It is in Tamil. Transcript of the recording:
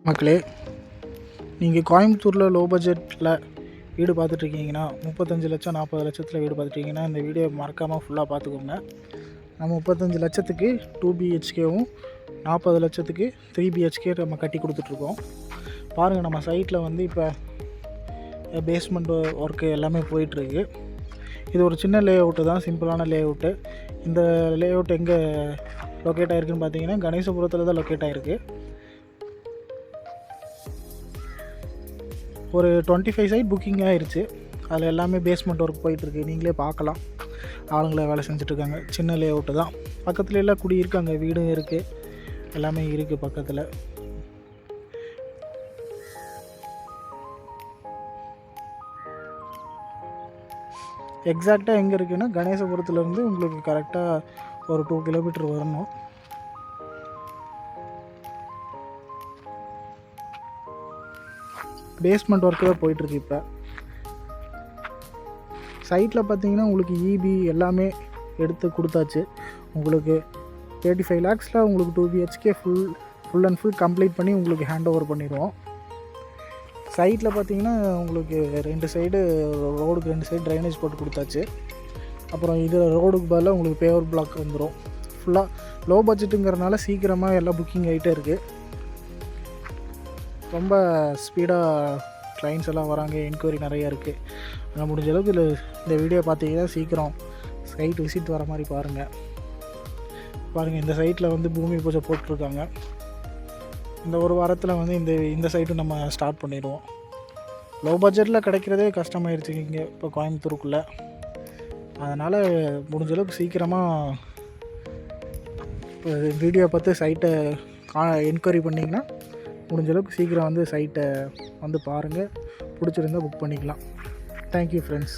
மக்களே, நீங்கள் கோயம்புத்தூரில் லோ பட்ஜெட்டில் வீடு பார்த்துட்ருக்கீங்கன்னா 35 லட்சம் 40 லட்சத்தில் வீடு பார்த்துட்ருக்கீங்கன்னா இந்த வீடியோ மறக்காமல் ஃபுல்லாக பார்த்துக்கோங்க. நம்ம 35 லட்சத்துக்கு 2 BHKவும் 40 லட்சத்துக்கு 3 BHK நம்ம கட்டி கொடுத்துட்ருக்கோம். பாருங்கள், நம்ம சைட்டில் வந்து இப்போ பேஸ்மெண்ட் ஒர்க்கு எல்லாமே போயிட்டுருக்கு. இது ஒரு சின்ன லே அவுட்டு தான், சிம்பிளான லே அவுட்டு. இந்த லே அவுட் எங்கே லொக்கேட் ஆகிருக்குன்னு பார்த்தீங்கன்னா கணேசபுரத்தில் தான் லொக்கேட் ஆகிருக்கு. ஒரு 25 சைட் புக்கிங் ஆகிருச்சு. அதில் எல்லாமே பேஸ்மெண்ட் ஒர்க் போயிட்டுருக்கு, நீங்களே பார்க்கலாம். ஆளுங்களை வேலை செஞ்சுட்ருக்காங்க. சின்ன லே அவுட்டு தான். பக்கத்தில் எல்லாம் குடி இருக்காங்க, வீடும் இருக்குது, எல்லாமே இருக்குது பக்கத்தில். எக்ஸாக்டாக எங்கே இருக்குன்னா கணேசபுரத்துலேருந்து உங்களுக்கு கரெக்டாக ஒரு 2 கிலோமீட்டர் வரணும். பேஸ்மெண்ட் ஒர்க்கு தான் போயிட்டுருக்கு. இப்போ சைட்டில் பார்த்தீங்கன்னா உங்களுக்கு இபி எல்லாமே எடுத்து கொடுத்தாச்சு. உங்களுக்கு 35 lakhஸில் உங்களுக்கு 2 BHK full and full complete பண்ணி உங்களுக்கு ஹேண்ட் ஓவர் பண்ணிடுவோம். சைட்டில் பார்த்தீங்கன்னா உங்களுக்கு 2 சைடு ரோடுக்கு 2 சைடு ட்ரைனேஜ் போட்டு கொடுத்தாச்சு. அப்புறம் இதில் ரோடுக்கு பதிலாக உங்களுக்கு பேவர் பிளாக் வந்துடும். ஃபுல்லாக லோ பட்ஜெட்டுங்கிறதுனால சீக்கிரமாக எல்லாம் புக்கிங் ஆகிட்டே இருக்குது. ரொம்ப ஸ்பீடாக கிளைண்ட்ஸ் எல்லாம் வராங்க, என்கொயரி நிறையா இருக்குது. ஆனால் முடிஞ்ச அளவுக்கு இந்த வீடியோ பார்த்தீங்கன்னா சீக்கிரம் சைட் விசிட் வர மாதிரி பாருங்கள். இந்த சைட்டில் வந்து பூமி பூஜை போட்டிருக்காங்க. இந்த ஒரு வாரத்தில் வந்து இந்த சைட்டும் நம்ம ஸ்டார்ட் பண்ணிடுவோம். லோ பட்ஜெட்டில் கிடைக்கிறதே கஷ்டமாயிருச்சு இங்கே இப்போ கோயம்புத்தூருக்குள்ளே. அதனால் முடிஞ்ச அளவுக்கு சீக்கிரமாக வீடியோ பார்த்து சைட்டை என்கொயரி பண்ணிங்கன்னா முடிஞ்ச அளவுக்கு சீக்கிரம் வந்து சைட்டை வந்து பாருங்கள். பிடிச்சிருந்தால் புக் பண்ணிக்கலாம். Thank you friends.